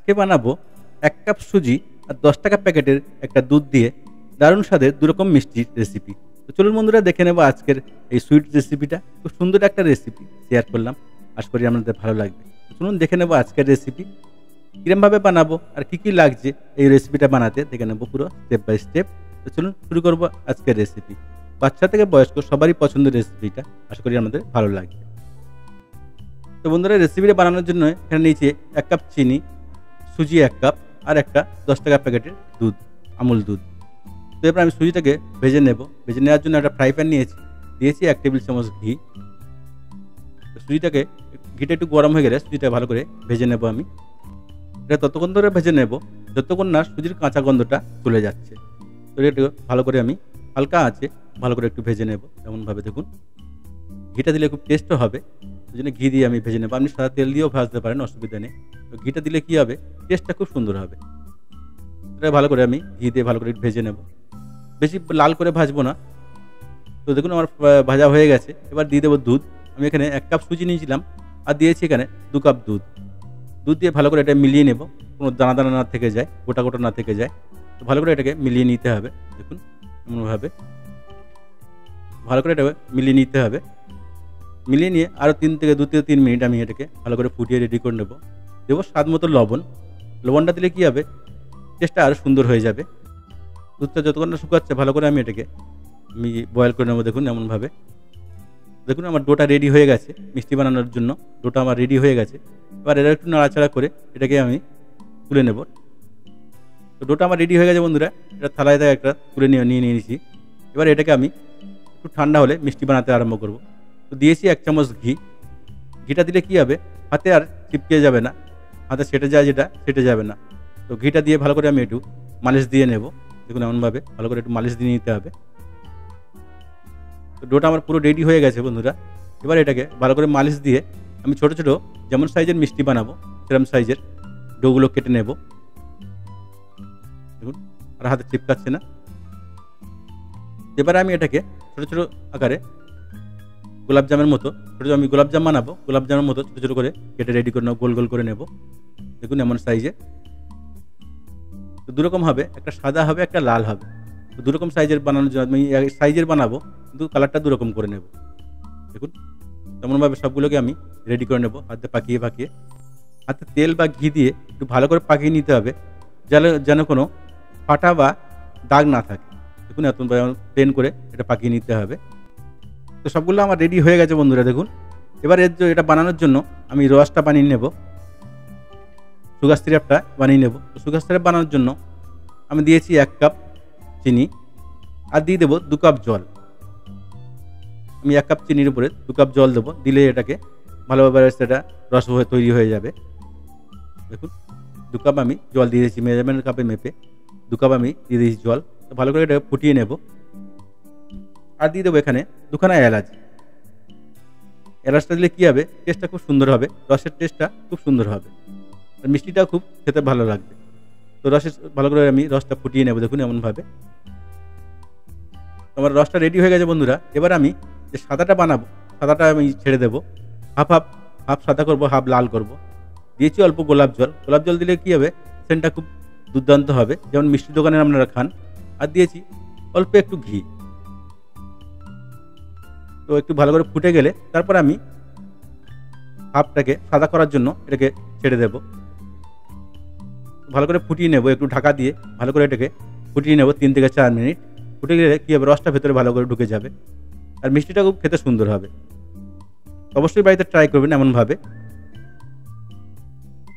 আজকে বানাবো 1 কাপ সুজি আর 10 টাকা প্যাকেটের একটা দুধ দিয়ে দারুণ স্বাদের দুরকম মিষ্টি রেসিপি। তো চলুন বন্ধুরা দেখে নেব আজকের এই সুইট রেসিপিটা। খুব সুন্দর একটা রেসিপি শেয়ার করলাম, আশা করি আপনাদের ভালো লাগবে। তো চলুন দেখে নেব আজকের রেসিপি কিরমভাবে বানাবো আর কি লাগছে এই রেসিপিটা বানাতে, দেখে নেব পুরো স্টেপ বাই স্টেপ। তো চলুন শুরু করবো আজকের রেসিপি। বাচ্চা থেকে বয়স্ক সবারই পছন্দের রেসিপিটা, আশা করি আমাদের ভালো লাগবে। তো বন্ধুরা রেসিপিটা বানানোর জন্য এখানে নিচে 1 কাপ চিনি, সুজি 1 কাপ আর একটা 10 টাকা প্যাকেটের দুধ, আমুল দুধ। তো এবার আমি সুজিটাকে ভেজে নেব। ভেজে নেওয়ার জন্য একটা ফ্রাই প্যান দিয়েছি 1 টেবিল চামচ ঘি। সুজিটাকে ঘিটা একটু গরম হয়ে গেলে সুজিটা ভালো করে ভেজে নেব আমি। এটা ততক্ষণ ধরে ভেজে নেব যতক্ষণ না সুজির কাঁচা গন্ধটা চলে যাচ্ছে। তো এটা ভালো করে আমি হালকা আছে ভালো করে একটু ভেজে নেব। এমনভাবে দেখুন, ঘিটা দিলে খুব টেস্টও হবে, ওই জন্য ঘি দিয়ে আমি ভেজে নেব। আপনি সাদা তেল দিয়েও ভাজতে পারেন, অসুবিধা নেই। তো ঘিটা দিলে কী হবে, টেস্টটা খুব সুন্দর হবে। এটা ভালো করে আমি ঘি দিয়ে ভালো করে ভেজে নেব, বেশি লাল করে ভাজবো না। তো দেখুন আমার ভাজা হয়ে গেছে। এবার দিয়ে দেবো দুধ। আমি এখানে 1 কাপ সুজি নিয়েছিলাম আর দিয়েছি এখানে 2 কাপ দুধ। দুধ দিয়ে ভালো করে এটা মিলিয়ে নেব, কোনো দানা দানা না থেকে যায়, গোটা গোটা না থেকে যায়। তো ভালো করে এটাকে মিলিয়ে নিতে হবে। দেখুন এমনভাবে ভালো করে এটাকে মিলিয়ে নিতে হবে। মিলিয়ে নিয়ে আরও 2 থেকে 3 মিনিট আমি এটাকে ভালো করে ফুটিয়ে রেডি করে নেব। দেবো স্বাদ মতো লবণ। লবণটা দিলে কী হবে, টেস্টটা আরও সুন্দর হয়ে যাবে। দুধটা যতক্ষণ না শুকাচ্ছে ভালো করে আমি এটাকে বয়েল করে নেবো। দেখুন এমনভাবে, দেখুন আমার ডোটা রেডি হয়ে গেছে মিষ্টি বানানোর জন্য। ডোটা আমার রেডি হয়ে গেছে। এবার এটা একটু নাড়াচাড়া করে এটাকে আমি তুলে নেব। তো ডোটা আমার রেডি হয়ে গেছে বন্ধুরা। এটা থালায় একটা তুলে নিয়ে নিয়েছি। এবার এটাকে আমি একটু ঠান্ডা হলে মিষ্টি বানাতে আরম্ভ করব। তো দিয়েছি 1 চামচ ঘি। ঘিটা দিলে কী হবে, হাতে আর চিপকে যাবে না, হাতে সেটে যায় যেটা সেটে যাবে না। তো ঘিটা দিয়ে ভালো করে আমি একটু মালিশ দিয়ে নেব। দেখুন এমনভাবে ভালো করে একটু মালিশ দিয়ে নিতে হবে। তো ডোটা আমার পুরো রেডি হয়ে গেছে বন্ধুরা। এবার এটাকে ভালো করে মালিশ দিয়ে আমি ছোটো ছোটো যেমন সাইজের মিষ্টি বানাবো সেরকম সাইজের ডোগুলো কেটে নেব। দেখুন আর হাতে চিপকাচ্ছে না। এবারে আমি এটাকে ছোটো ছোটো আকারে গোলাপজামের মতো আমি গোলাপজাম বানাবো, গোলাপজামের মতো ছোটো ছোটো করে কেটে রেডি করে নেব, গোল গোল করে নেব। দেখুন এমন সাইজে। তো দুরকম হবে, একটা সাদা হবে একটা লাল হবে। তো দুরকম সাইজের বানানোর জন্য আমি সাইজের বানাবো, কিন্তু কালারটা দুরকম করে নেব। দেখুন তেমনভাবে সবগুলোকে আমি রেডি করে নেব, হাতে পাকিয়ে হাতে তেল বা ঘি দিয়ে একটু ভালো করে পাকিয়ে নিতে হবে, যেন কোনো ফাটা বা দাগ না থাকে। দেখুন এত প্লেন করে এটা পাকিয়ে নিতে হবে। তো সবগুলো আমার রেডি হয়ে গেছে বন্ধুরা। দেখুন এবার এটা বানানোর জন্য আমি রসটা বানিয়ে নেব, সুগার সিরাপটা বানিয়ে নেব। তো সুগার সিরাপ বানানোর জন্য আমি দিয়েছি 1 কাপ চিনি আর দিয়ে দেবো 2 কাপ জল। আমি 1 কাপ চিনির উপরে 2 কাপ জল দেবো, দিলে এটাকে ভালোভাবে সেটা রস তৈরি হয়ে যাবে। দেখুন 2 কাপ আমি জল দিয়ে দিয়েছি, মেজারমেন্ট কাপে মেপে 2 কাপ আমি দিয়ে দিয়েছি জল। তো ভালো করে এটা ফুটিয়ে নেব। আর দিয়ে দেবো এখানে 2খানা এলাচ। এলাচটা দিলে কী হবে, টেস্টটা খুব সুন্দর হবে, রসের টেস্টটা খুব সুন্দর হবে আর মিষ্টিটাও খুব খেতে ভালো লাগবে। তো ভালো করে আমি রসটা ফুটিয়ে নেব। দেখুন এমনভাবে আমার রসটা রেডি হয়ে গেছে বন্ধুরা। এবার আমি যে সাদাটা বানাবো, সাদাটা আমি ছেড়ে দেবো। হাফ সাদা করব, হাফ লাল করব। দিয়েছি অল্প গোলাপ জল দিলে কী হবে, সেন্টটা খুব দুর্দান্ত হবে, যেমন মিষ্টি দোকানে আপনারা খান। আর দিয়েছি অল্প একটু ঘি। তো একটু ভালো করে ফুটে গেলে তারপর আমি হাফটাকে সাদা করার জন্য এটাকে ছেড়ে দেব। ভালো করে ফুটিয়ে নেব, একটু ঢাকা দিয়ে ভালো করে এটাকে ফুটিয়ে নেব 3 থেকে 4 মিনিট। ফুটে গেলে কী হবে, রসটা ভেতরে ভালো করে ঢুকে যাবে আর মিষ্টিটা খুব খেতে সুন্দর হবে। অবশ্যই বাড়িতে ট্রাই করবেন এমনভাবে।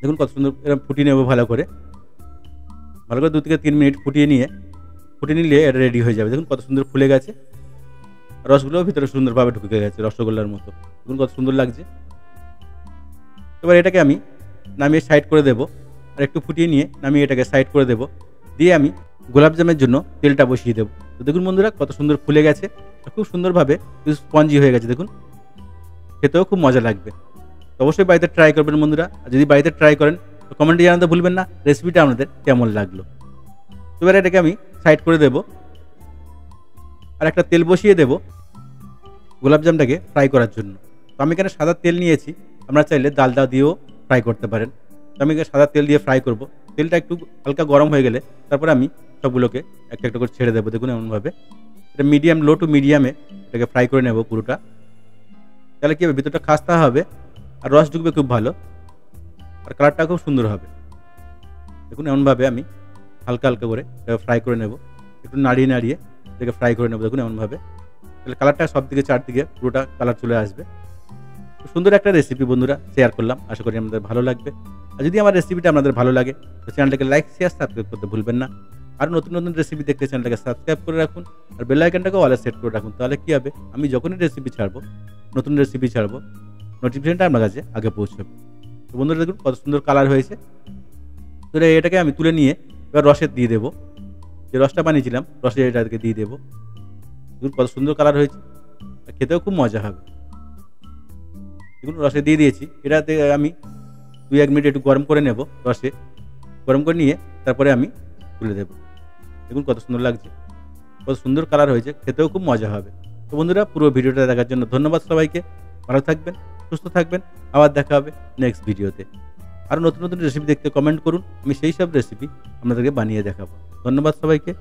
দেখুন কত সুন্দর এরকম ফুটিয়ে নেব ভালো করে 2 থেকে 3 মিনিট ফুটিয়ে নিলে এটা রেডি হয়ে যাবে। দেখুন কত সুন্দর ফুলে গেছে, রসগুলোও ভিতরে সুন্দরভাবে ঢুকে গেছে রসগোল্লার মতো। দেখুন কত সুন্দর লাগছে। এবার এটাকে আমি নামিয়ে সাইড করে দেবো আর একটু ফুটিয়ে নিয়ে নামিয়ে এটাকে সাইড করে দেবো। দিয়ে আমি গোলাপজামের জন্য তেলটা বসিয়ে দেবো। তো দেখুন বন্ধুরা কত সুন্দর ফুলে গেছে, খুব সুন্দরভাবে স্পঞ্জি হয়ে গেছে। দেখুন খেতেও খুব মজা লাগবে। তো অবশ্যই বাড়িতে ট্রাই করবেন বন্ধুরা। আর যদি বাড়িতে ট্রাই করেন তো কমেন্টে জানাতে ভুলবেন না রেসিপিটা আপনাদের কেমন লাগলো। এবার এটাকে আমি সাইড করে দেবো আর একটা তেল বসিয়ে দেবো গোলাপজামটাকে ফ্রাই করার জন্য। তো আমি এখানে সাদা তেল নিয়েছি, আপনারা চাইলে ডালডা দিয়েও ফ্রাই করতে পারেন। তো আমি সাদা তেল দিয়ে ফ্রাই করব। তেলটা একটু হালকা গরম হয়ে গেলে তারপরে আমি সবগুলোকে একটা একটা করে ছেড়ে দেবো। দেখুন এমনভাবে এটা মিডিয়াম, লো টু মিডিয়ামে এটাকে ফ্রাই করে নেব পুরোটা। তাহলে কী হবে, ভিতরটা খাস্তা হবে আর রস ঢুকবে খুব ভালো, আর কালারটা খুব সুন্দর হবে। দেখুন এমনভাবে আমি হালকা হালকা করে ফ্রাই করে নেব, একটু নাড়িয়ে নাড়িয়ে এটাকে ফ্রাই করে নেব। দেখুন এমনভাবে, তাহলে কালারটা সব দিকে চারদিকে পুরোটা কালার চলে আসবে। খুব সুন্দর একটা রেসিপি বন্ধুরা শেয়ার করলাম, আশা করি আপনাদের ভালো লাগবে। আর যদি আমার রেসিপিটা আপনাদের ভালো লাগে তো চ্যানেলটাকে লাইক, শেয়ার, সাবস্ক্রাইব করতে ভুলবেন না। আর নতুন নতুন রেসিপি দেখতে চ্যানেলটাকে সাবস্ক্রাইব করে রাখুন, আর বেল আইকনটাকে অলে সেট করে রাখুন। তাহলে কী হবে, আমি যখনই রেসিপি ছাড়বো, নতুন রেসিপি ছাড়বো, নোটিফিকেশনটা আপনার কাছে আগে পৌঁছবে। তো বন্ধুরা দেখুন কত সুন্দর কালার হয়েছে। তো এটাকে আমি তুলে নিয়ে এবার রসে দিয়ে দেবো, যে রসটা বানিয়েছিলাম রসে এটাকে দিয়ে দেবো। দেখুন কত সুন্দর কালার হয়েছে, খেতেও খুব মজা হবে। দেখুন রসে দিয়ে দিয়েছি, এটাতে আমি 2-1 মিনিট একটু গরম করে নেব, রসে গরম করে নিয়ে তারপরে আমি তুলে দেবো। দেখুন কত সুন্দর লাগছে, কত সুন্দর কালার হয়েছে, খেতেও খুব মজা হবে। তো বন্ধুরা পুরো ভিডিওটা দেখার জন্য ধন্যবাদ সবাইকে। ভালো থাকবেন, সুস্থ থাকবেন, আবার দেখা হবে নেক্সট ভিডিওতে। আরও নতুন নতুন রেসিপি দেখতে কমেন্ট করুন, আমি সেই সব রেসিপি আপনাদেরকে বানিয়ে দেখাবো। ধন্যবাদ সবাইকে।